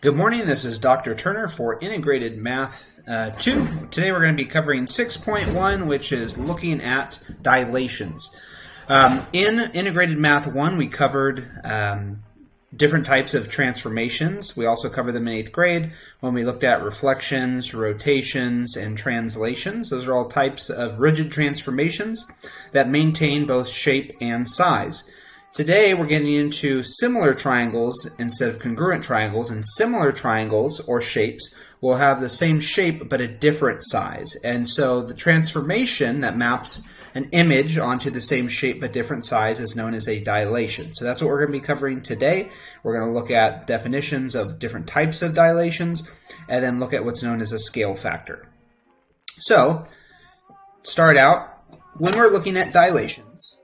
Good morning, this is Dr. Turner for Integrated Math 2. Today we're going to be covering 6.1, which is looking at dilations. In Integrated Math 1, we covered different types of transformations. We also covered them in 8th grade when we looked at reflections, rotations, and translations. Those are all types of rigid transformations that maintain both shape and size. Today we're getting into similar triangles instead of congruent triangles, and similar triangles or shapes will have the same shape but a different size. And so the transformation that maps an image onto the same shape but different size is known as a dilation. So that's what we're going to be covering today. We're going to look at definitions of different types of dilations and then look at what's known as a scale factor. So start out, when we're looking at dilations,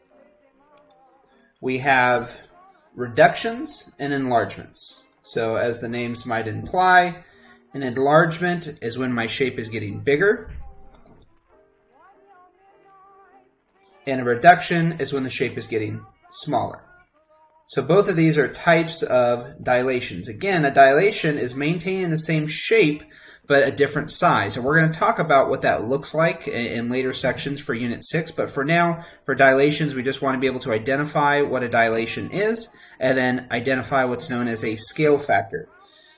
we have reductions and enlargements. So as the names might imply, an enlargement is when my shape is getting bigger, and a reduction is when the shape is getting smaller. So both of these are types of dilations. Again, a dilation is maintaining the same shape but a different size. And we're going to talk about what that looks like in later sections for Unit 6. But for now, for dilations, we just want to be able to identify what a dilation is and then identify what's known as a scale factor.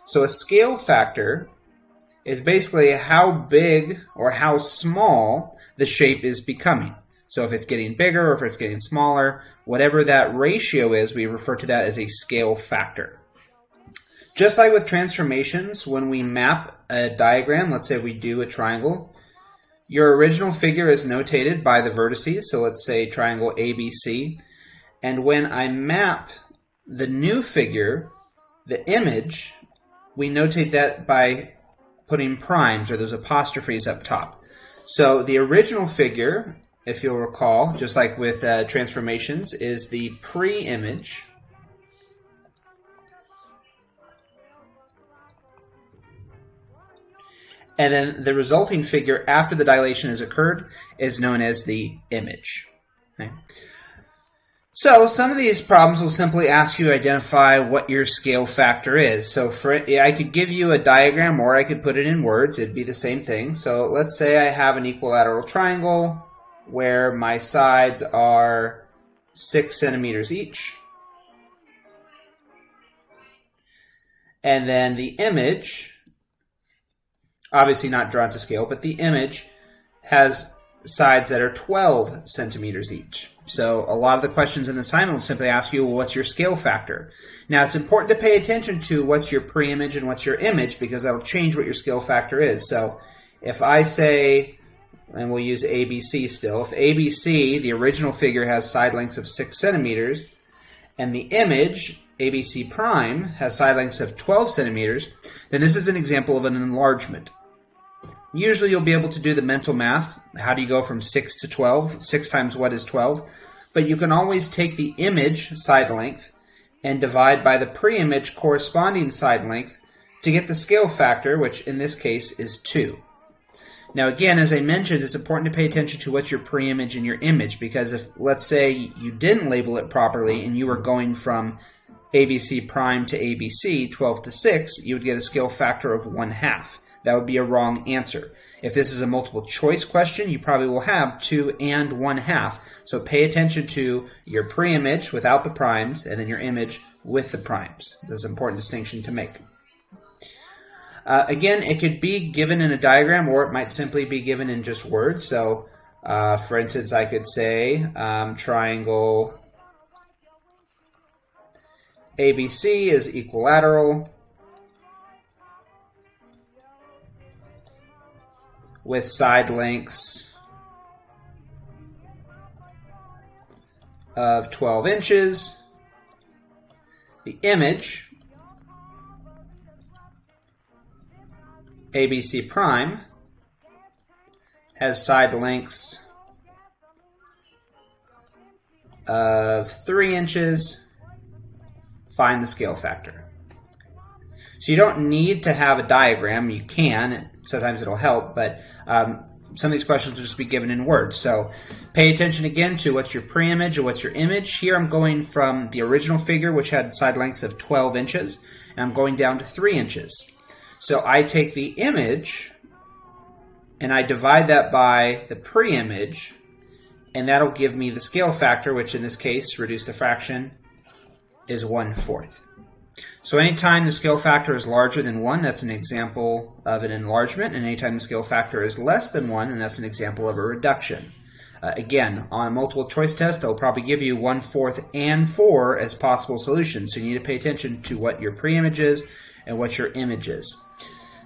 So a scale factor is basically how big or how small the shape is becoming. So if it's getting bigger or if it's getting smaller, whatever that ratio is, we refer to that as a scale factor. Just like with transformations, when we map a diagram, let's say we do a triangle, your original figure is notated by the vertices, so let's say triangle ABC, and when I map the new figure, the image, we notate that by putting primes or those apostrophes up top. So the original figure, if you'll recall, just like with transformations, is the pre-image. And then the resulting figure after the dilation has occurred is known as the image. Okay. So some of these problems will simply ask you to identify what your scale factor is. So I could give you a diagram or I could put it in words. It'd be the same thing. So let's say I have an equilateral triangle where my sides are 6 centimeters each. And then the image, obviously not drawn to scale, but the image has sides that are 12 centimeters each. So a lot of the questions in the assignment will simply ask you, well, what's your scale factor? Now, it's important to pay attention to what's your pre-image and what's your image, because that'll change what your scale factor is. So if I say, and we'll use ABC still, if ABC, the original figure, has side lengths of 6 centimeters, and the image, ABC prime, has side lengths of 12 centimeters, then this is an example of an enlargement. Usually you'll be able to do the mental math. How do you go from 6 to 12? 6 times what is 12? But you can always take the image side length and divide by the pre-image corresponding side length to get the scale factor, which in this case is 2. Now again, as I mentioned, it's important to pay attention to what's your pre-image and your image, because if, let's say, you didn't label it properly and you were going from ABC prime to ABC, 12 to 6, you would get a scale factor of 1/2. That would be a wrong answer. If this is a multiple choice question, you probably will have 2 and 1/2. So pay attention to your pre-image without the primes and then your image with the primes. This is an important distinction to make. Again, it could be given in a diagram or it might simply be given in just words. So for instance, I could say triangle ABC is equilateral with side lengths of 12 inches. The image, ABC prime, has side lengths of 3 inches. Find the scale factor. So you don't need to have a diagram. You can. Sometimes it'll help, but some of these questions will just be given in words. So pay attention again to what's your pre-image or what's your image. Here I'm going from the original figure, which had side lengths of 12 inches, and I'm going down to 3 inches. So I take the image and I divide that by the pre-image, and that'll give me the scale factor, which in this case, reduced to fraction, is 1/4. So anytime the scale factor is larger than 1, that's an example of an enlargement, and anytime the scale factor is less than 1, and that's an example of a reduction. Again, on a multiple choice test, they'll probably give you 1/4 and 4 as possible solutions, so you need to pay attention to what your pre-image is and what your image is.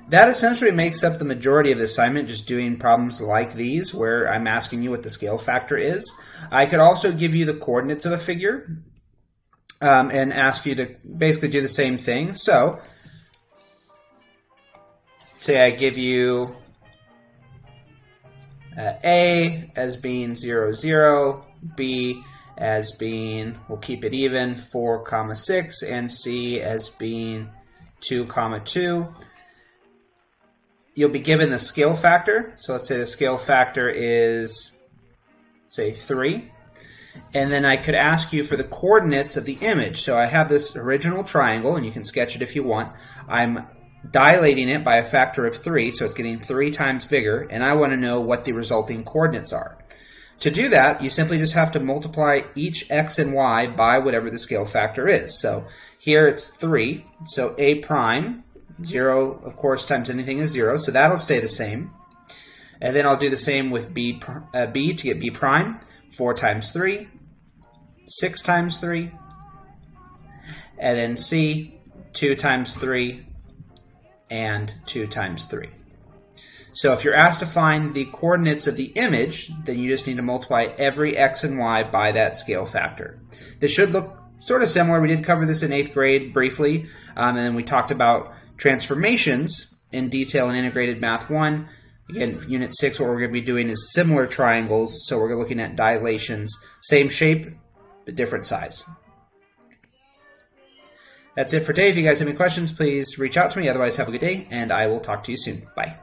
That essentially makes up the majority of the assignment, just doing problems like these where I'm asking you what the scale factor is. I could also give you the coordinates of a figure and ask you to basically do the same thing. So, say I give you A as being 0, 0, B as being, we'll keep it even, 4, 6, and C as being 2, 2. You'll be given the scale factor. So let's say the scale factor is, say, 3. And then I could ask you for the coordinates of the image. So I have this original triangle, and you can sketch it if you want. I'm dilating it by a factor of 3, so it's getting 3 times bigger, and I want to know what the resulting coordinates are. To do that, you simply just have to multiply each x and y by whatever the scale factor is. So here it's 3, so a prime, 0, of course, times anything is 0, so that'll stay the same. And then I'll do the same with b to get b prime, 4 times 3, 6 times 3, and then c, 2 times 3, and 2 times 3. So if you're asked to find the coordinates of the image, then you just need to multiply every x and y by that scale factor. This should look sort of similar. We did cover this in 8th grade briefly, and then we talked about transformations in detail in Integrated Math 1. Again, Unit 6, what we're going to be doing is similar triangles, so we're looking at dilations, same shape, but different size. That's it for today. If you guys have any questions, please reach out to me. Otherwise, have a good day, and I will talk to you soon. Bye.